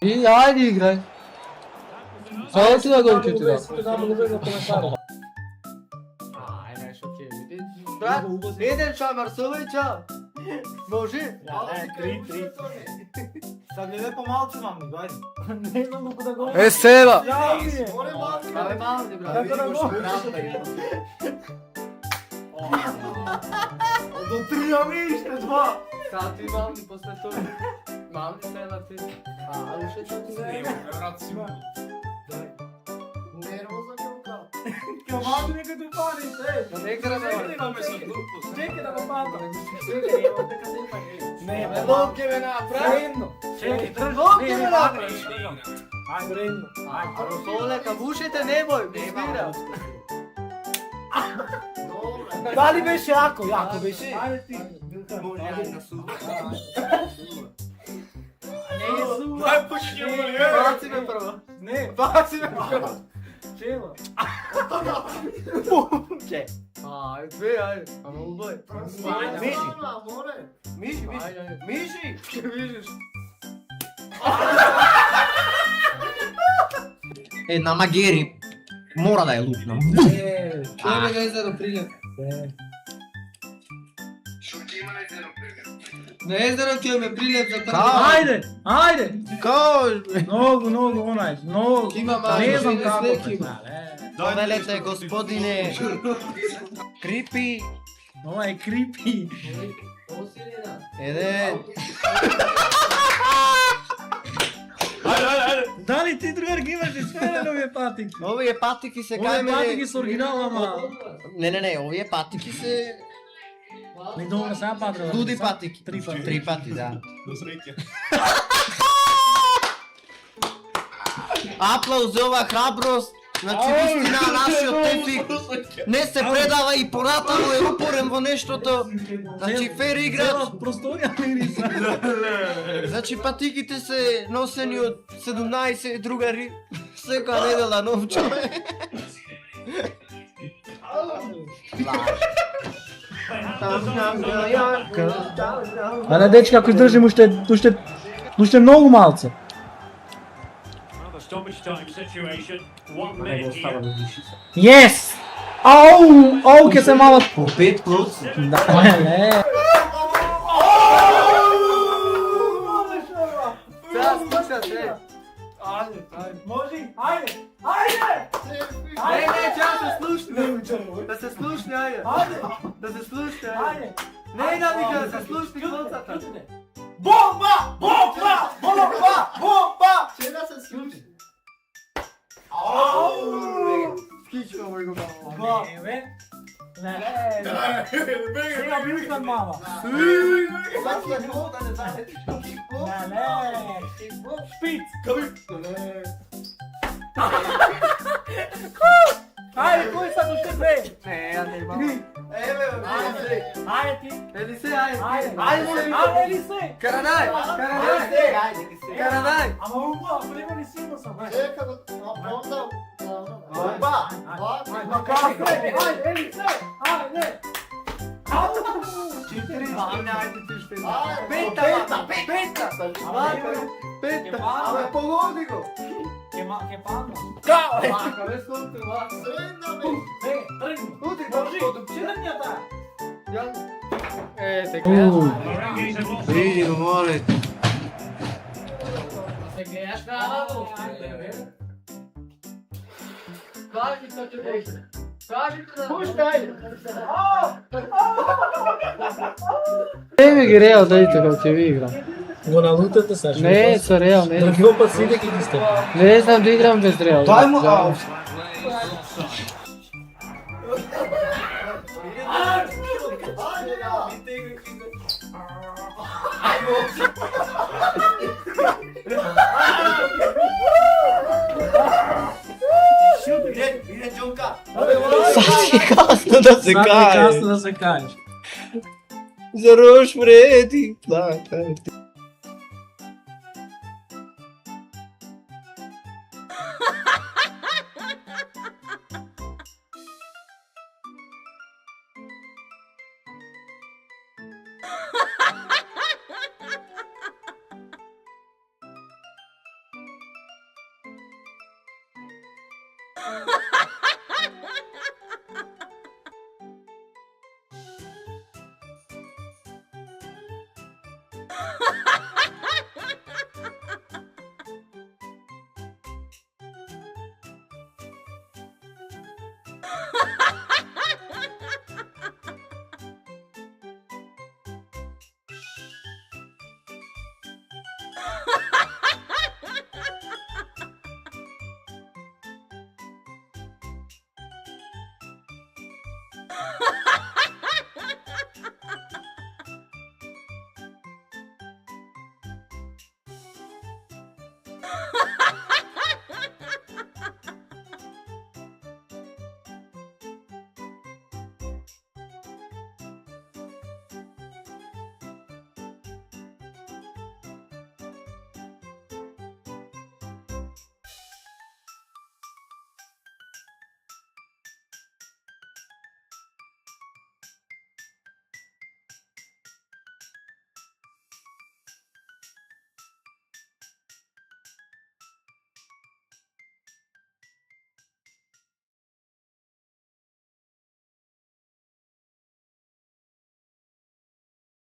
И ајде играј. Само ти да го учите да. Ајде, шо ќе види. Брат, еден шамар, совај чам. Може? Три. Sad ne po malcu mam, ajde. Ne znam kako da govorim. Е, Сева. Абе, малце, брат. Kako da govorim? Do 3 ja vidiš, 2. Sad ti malni posle toga. Malni Seva ti. Ali še čo ti ne? Nervoza čovka. Kao malcu neka tu pariš, ej. Da ne krene. Čekaj da ga pata. Ne, Lopke me napravi. Redno. Lopke me napravi. Ajde, redno. Alo, sole, kabušite, neboj, bistira. Da li беше jako? Jako беше. Ajde ti. Ne je suva. Daj počinjemo. Baci me prvo. Ne, Baci me prvo. čelo. Če. Aj, dve, ajde. Amo uboj. Miši. Miši. Mišiš. На магери мора да ја лупнам. Тоа ме езеро прилеп. На езеро ќе ме прилеп за први. Ajde, ajde. Кој? Mnogo, onaj, mnogo. Има мало, Ne znam не kako. свеки. Повелете, господине. Крипи. Ova je creepy. Еден. Da li ti drugar imaš i sve ove patike? Овие патики се Ove кај patike мене. su originalama. Не, овие патики се Ne dobro, sam patra. дуди патики. Три пати. Три пати, да. Аплауз за ова храброст. Значи, вистина, нашиот Тефик не се предава и понатаму е упорен во нештото. Значи, фер играч. Cela prostorija mirisa. Значи, патиките се носени од 17 другари. Сека недела нов човек. Ale dečki, ako izdržim, ušte mnogo malce. Yes! Au, ke se malo... По 5 плюс. Da, ne. Сега слушате. Može, ajde, ajde! Не, чао се слушне. Да се слушне, ајде. Да се слушне, ајде. Не, да ми кажа, да се слушне клоцата. Bomba! Bomba! Bomba! Bomba! Че да се слушне? Скичка мој го мама. Ne. Сега билкам мама. Sad se hoda, ne знаете. Ne. Špic. Ajde, koji sad ušte dve? Не, ја не имам. Еве, Елисе. Ajde ti. Елисе, ајде. Ajde. Ајде, Елисе. Ajde, Elise. Каранај. Каранај. Ama uba, prema ni simo sam. Бомба. Ajde, Elise. Ajde. Четири. Ајде, ти ще. Пета. Пета. Абе, погоди го. Que panda. Вака, бе, сколку, вака. Trgni. Утри, Drži. дошли. Četvrtnja ta. Ја. Е, те гледаш. Види го, моле. Те гледаш на Кажи што ќе беше. Кажи што да. Пушкај. Еме ги Реал, дайте како ќе ви играм. Го налутате са. Не, со Реал, не. Други опат си дека ги сте. Не знам да играм без Реал. Дај му аут. Иде Џонка. Сад е касно да се Sad je кае. kasno da se kažeš. За рош преди. Да, Ha